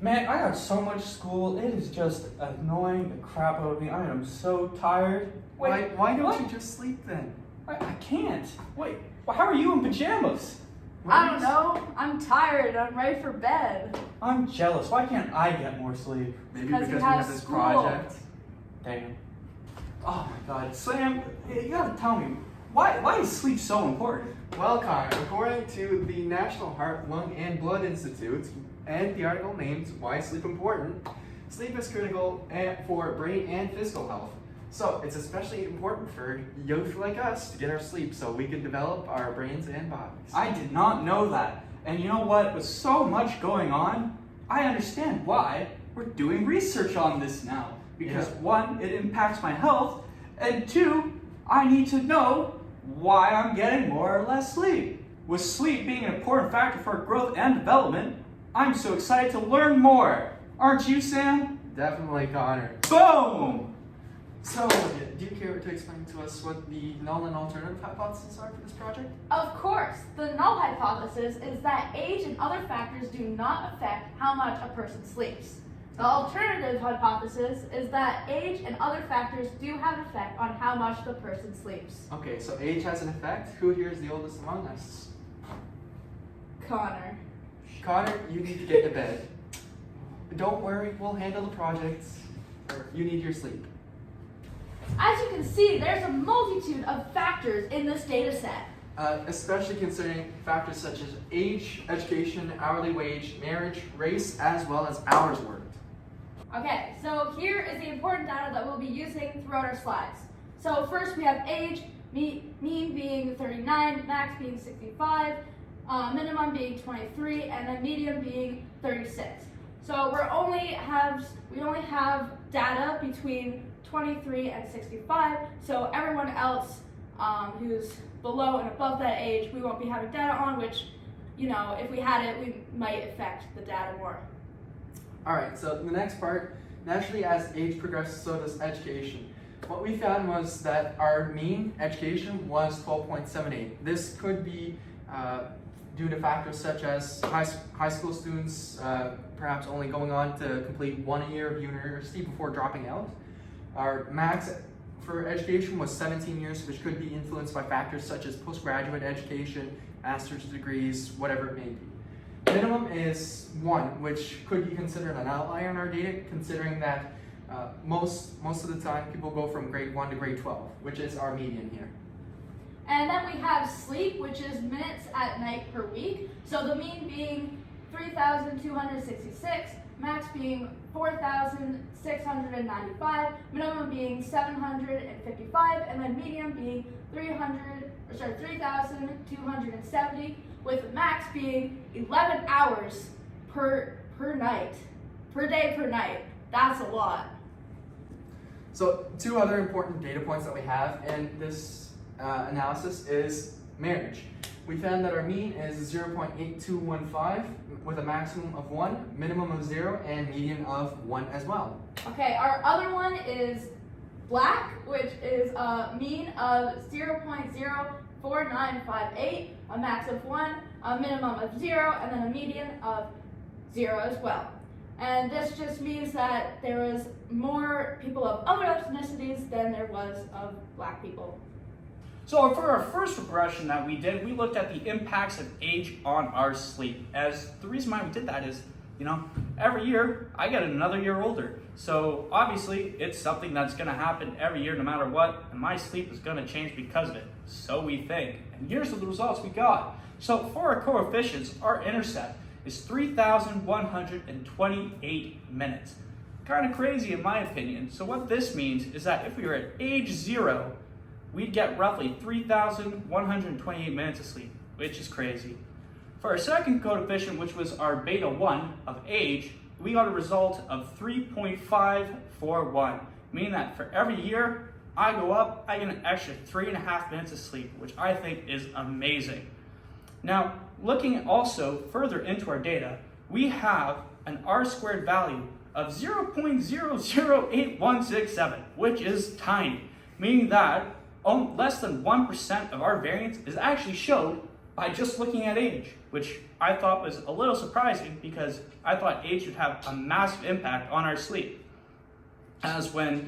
Man, I got so much school. It is just annoying the crap out of me. I am so tired. Wait, why don't you just sleep then? I can't. Wait, well, how are you in pajamas? I don't know. I'm tired. I'm ready for bed. I'm jealous. Why can't I get more sleep? Maybe Because because you we have have this school. project. Damn. Oh my god. Sam, you gotta tell me, why is sleep so important? Well, Connor, according to the National Heart, Lung, and Blood Institute, and the article named Why is Sleep Important, sleep is critical for brain and physical health. So it's especially important for youth like us to get our sleep so we can develop our brains and bodies. I did not know that. And you know what? With so much going on, I understand why we're doing research on this now. Because one, it impacts my health, and two, I need to know why I'm getting more or less sleep. With sleep being an important factor for growth and development, I'm so excited to learn more. Aren't you, Sam? Definitely, Connor. Boom! So, Olivia, do you care to explain to us what the null and alternative hypotheses are for this project? Of course, the null hypothesis is that age and other factors do not affect how much a person sleeps. The alternative hypothesis is that age and other factors do have an effect on how much the person sleeps. Okay, so age has an effect. Who here is the oldest among us? Connor. Connor, you need to get to bed. Don't worry, we'll handle the project. You need your sleep. As you can see, there's a multitude of factors in this data set. Especially considering factors such as age, education, hourly wage, marriage, race, as well as hours worked. Okay, so here is the important data that we'll be using throughout our slides. So first we have age, mean being 39, max being 65, minimum being 23, and then median being 36. So we only have data between 23 and 65, so everyone else who's below and above that age, we won't be having data on, which, you know, if we had it, we might affect the data more. Alright, so the next part, naturally as age progresses, so does education. What we found was that our mean education was 12.78. This could be due to factors such as high school students perhaps only going on to complete 1 year of university before dropping out. Our max for education was 17 years, which could be influenced by factors such as postgraduate education, master's degrees, whatever it may be. Minimum is 1, which could be considered an outlier in our data, considering that most of the time people go from grade 1 to grade 12, which is our median here. And then we have sleep, which is minutes at night per week. So the mean being 3,266, max being 4,695, minimum being 755, and then median being 3,270, with the max being 11 hours per day per night. That's a lot. So 2 other important data points that we have in this analysis is marriage. We found that our mean is 0.8215 with a maximum of 1, minimum of 0, and median of 1 as well. Okay, our other one is black, which is a mean of 0.04958, a max of 1, a minimum of 0, and then a median of 0 as well. And this just means that there was more people of other ethnicities than there was of black people. So for our first regression that we did, we looked at the impacts of age on our sleep. As the reason why we did that is, you know, every year I get another year older. So obviously it's something that's gonna happen every year no matter what, and my sleep is gonna change because of it. So we think. And here's the results we got. So for our coefficients, our intercept is 3,128 minutes. Kind of crazy in my opinion. So what this means is that if we were at age 0, we'd get roughly 3,128 minutes of sleep, which is crazy. For our second coefficient, which was our beta 1 of age, we got a result of 3.541, meaning that for every year I go up, I get an extra 3.5 minutes of sleep, which I think is amazing. Now, looking also further into our data, we have an R-squared value of 0.008167, which is tiny, meaning that less than 1% of our variance is actually showed by just looking at age, which I thought was a little surprising because I thought age would have a massive impact on our sleep. As when,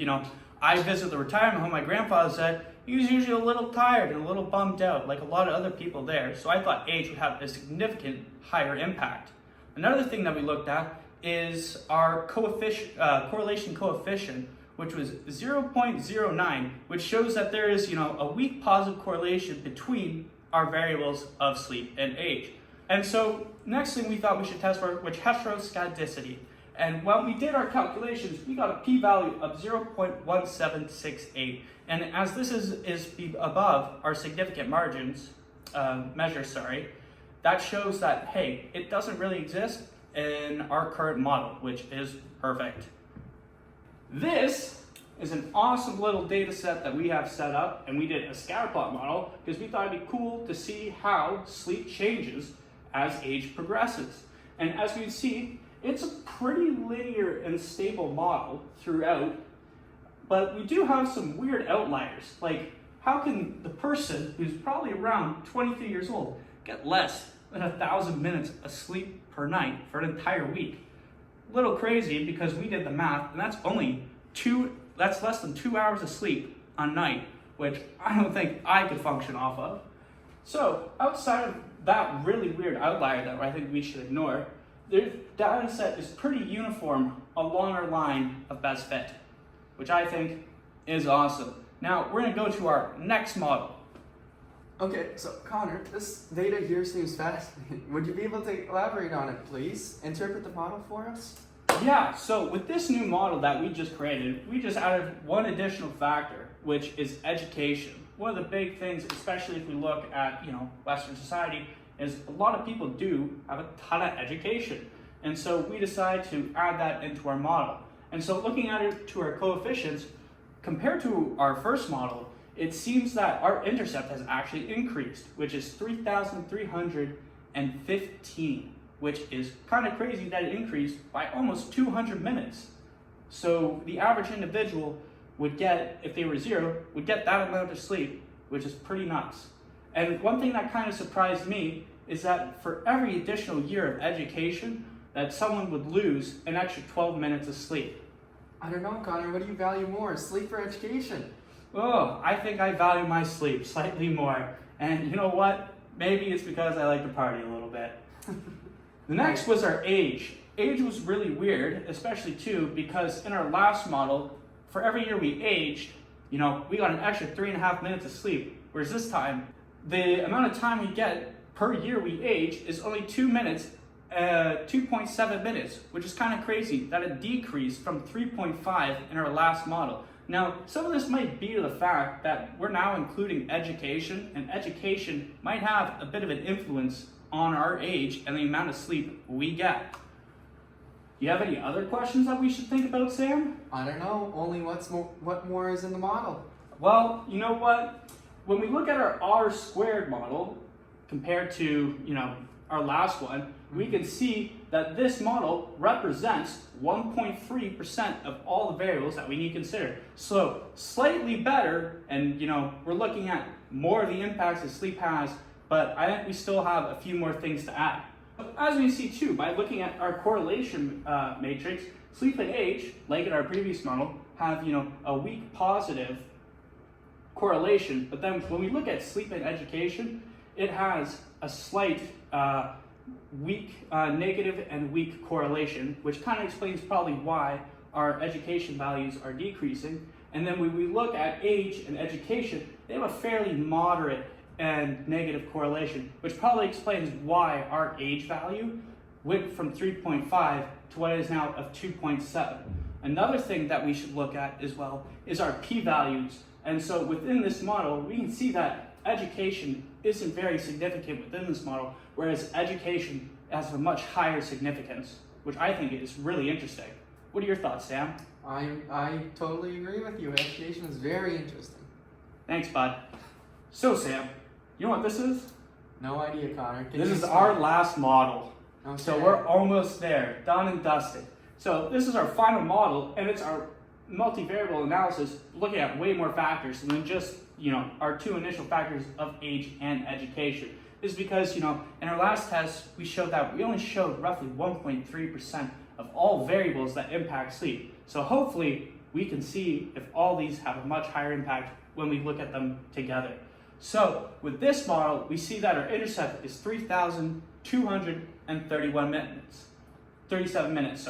I visit the retirement home, my grandfather said he was usually a little tired and a little bummed out, like a lot of other people there. So I thought age would have a significant higher impact. Another thing that we looked at is our correlation coefficient, which was 0.09, which shows that there is, a weak positive correlation between our variables of sleep and age. And so next thing we thought we should test for was heteroscedasticity. And when we did our calculations, we got a p-value of 0.1768. And as this is above our significant margins measure, that shows that, hey, it doesn't really exist in our current model, which is perfect. This is an awesome little data set that we have set up, and we did a scatter plot model because we thought it'd be cool to see how sleep changes as age progresses. And as we can see, it's a pretty linear and stable model throughout, but we do have some weird outliers. Like, how can the person who's probably around 23 years old get less than 1,000 minutes of sleep per night for an entire week? A little crazy because we did the math, and that's less than 2 hours of sleep a night, which I don't think I could function off of. So outside of that really weird outlier that I think we should ignore, the data set is pretty uniform along our line of best fit, which I think is awesome. Now we're gonna go to our next model. Okay, so Connor, this data here seems fascinating. Would you be able to elaborate on it, please? Interpret the model for us? Yeah, so with this new model that we just created, we just added one additional factor, which is education. One of the big things, especially if we look at, Western society, is a lot of people do have a ton of education. And so we decided to add that into our model. And so looking at it to our coefficients, compared to our first model, it seems that our intercept has actually increased, which is 3,315, which is kind of crazy that it increased by almost 200 minutes. So the average individual would get, if they were 0, would get that amount of sleep, which is pretty nuts. And one thing that kind of surprised me is that for every additional year of education, that someone would lose an extra 12 minutes of sleep. I don't know, Connor, what do you value more, sleep or education? Oh, I think I value my sleep slightly more. And you know what? Maybe it's because I like to party a little bit. The next was our age. Age was really weird, especially too, because in our last model, for every year we aged, we got an extra 3.5 minutes of sleep. Whereas this time, the amount of time we get per year we age is only 2 minutes, 2.7 minutes, which is kind of crazy that it decreased from 3.5 in our last model. Now, some of this might be to the fact that we're now including education, and education might have a bit of an influence on our age and the amount of sleep we get. Do you have any other questions that we should think about, Sam? I don't know, only what more is in the model? Well, you know what? When we look at our R² model compared to, our last one, we can see that this model represents 1.3% of all the variables that we need to consider. So slightly better, and we're looking at more of the impacts that sleep has, but I think we still have a few more things to add. As we see too, by looking at our correlation matrix, sleep and age, like in our previous model, have a weak positive correlation, but then when we look at sleep and education, it has a slight weak negative and weak correlation, which kind of explains probably why our education values are decreasing. And then when we look at age and education, they have a fairly moderate and negative correlation, which probably explains why our age value went from 3.5 to what it is now of 2.7. Another thing that we should look at as well is our p-values. And so within this model, we can see that education isn't very significant within this model, whereas education has a much higher significance, which I think is really interesting. What are your thoughts, Sam? I totally agree with you. Education is very interesting. Thanks, bud. So, Sam, you know what this is? No idea, Connor. This is our last model. Okay. So we're almost there, done and dusted. So this is our final model, and it's our multivariable analysis looking at way more factors than just, our two initial factors of age and education. is because, in our last test, we showed that we only showed roughly 1.3% of all variables that impact sleep. So hopefully we can see if all these have a much higher impact when we look at them together. So with this model, we see that our intercept is 37 minutes,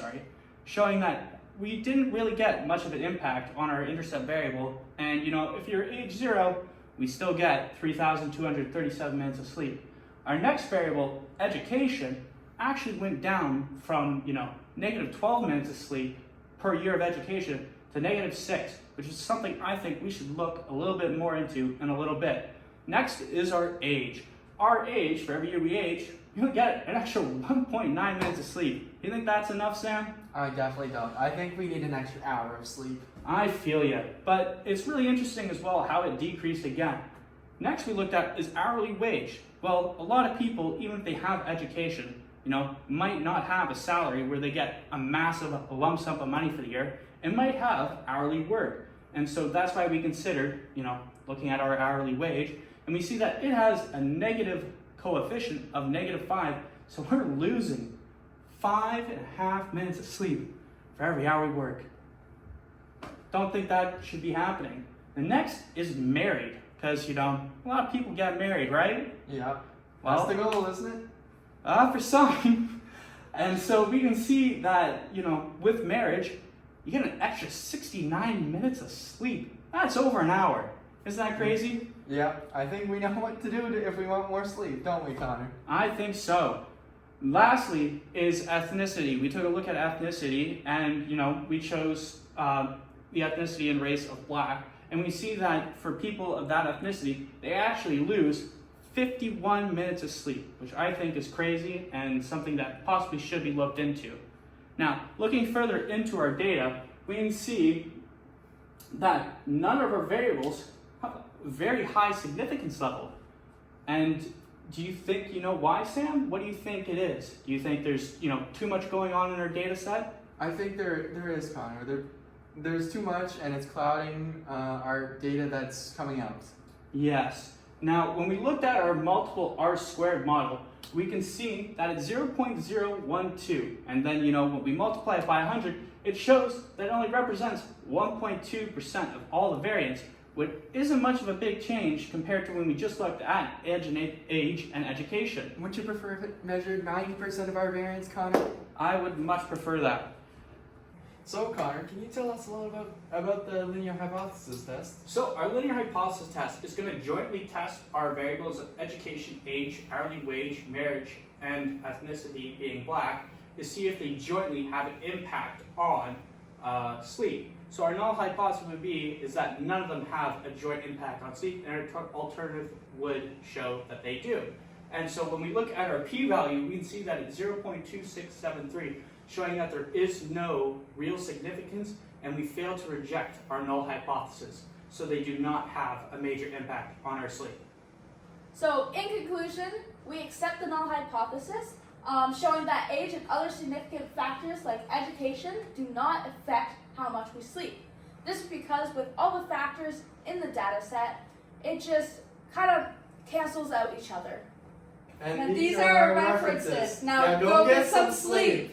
showing that we didn't really get much of an impact on our intercept variable. And if you're age 0, we still get 3,237 minutes of sleep. Our next variable, education, actually went down from negative 12 minutes of sleep per year of education to negative 6, which is something I think we should look a little bit more into in a little bit. Next is our age. Our age, for every year we age, you'll get an extra 1.9 minutes of sleep. You think that's enough, Sam? I definitely don't. I think we need an extra hour of sleep. I feel you, but it's really interesting as well how it decreased again. Next we looked at is hourly wage. Well, a lot of people, even if they have education, might not have a salary where they get a massive lump sum of money for the year, and might have hourly work. And so that's why we considered, looking at our hourly wage, and we see that it has a negative coefficient of -5, so we're losing 5.5 minutes of sleep for every hour we work. Don't think that should be happening. The next is married, because, a lot of people get married, right? Yeah. Well, that's the goal, isn't it? For some. And so we can see that, with marriage, you get an extra 69 minutes of sleep. That's over an hour. Isn't that crazy? Yeah, I think we know what to do if we want more sleep, don't we, Connor? I think so. Lastly is ethnicity. We took a look at ethnicity, and, we chose the ethnicity and race of Black. And we see that for people of that ethnicity, they actually lose 51 minutes of sleep, which I think is crazy and something that possibly should be looked into. Now, looking further into our data, we can see that none of our variables have a very high significance level. And do you think you know why, Sam? What do you think it is? Do you think there's too much going on in our data set? I think there is, Connor. There's too much, and it's clouding our data that's coming out. Yes. Now, when we looked at our multiple R-squared model, we can see that it's 0.012, and then when we multiply it by 100, it shows that it only represents 1.2% of all the variance, which isn't much of a big change compared to when we just looked at age and education. Would you prefer if it measured 90% of our variance, Connor? I would much prefer that. So, Connor, can you tell us a little about the linear hypothesis test? So our linear hypothesis test is going to jointly test our variables of education, age, hourly wage, marriage, and ethnicity being Black to see if they jointly have an impact on sleep. So our null hypothesis would be is that none of them have a joint impact on sleep, and our alternative would show that they do. And so when we look at our p-value, we can see that it's 0.2673, showing that there is no real significance, and we fail to reject our null hypothesis. So they do not have a major impact on our sleep. So in conclusion, we accept the null hypothesis, showing that age and other significant factors like education do not affect how much we sleep. This is because with all the factors in the data set, it just kind of cancels out each other. And these are our references. Now go get some sleep.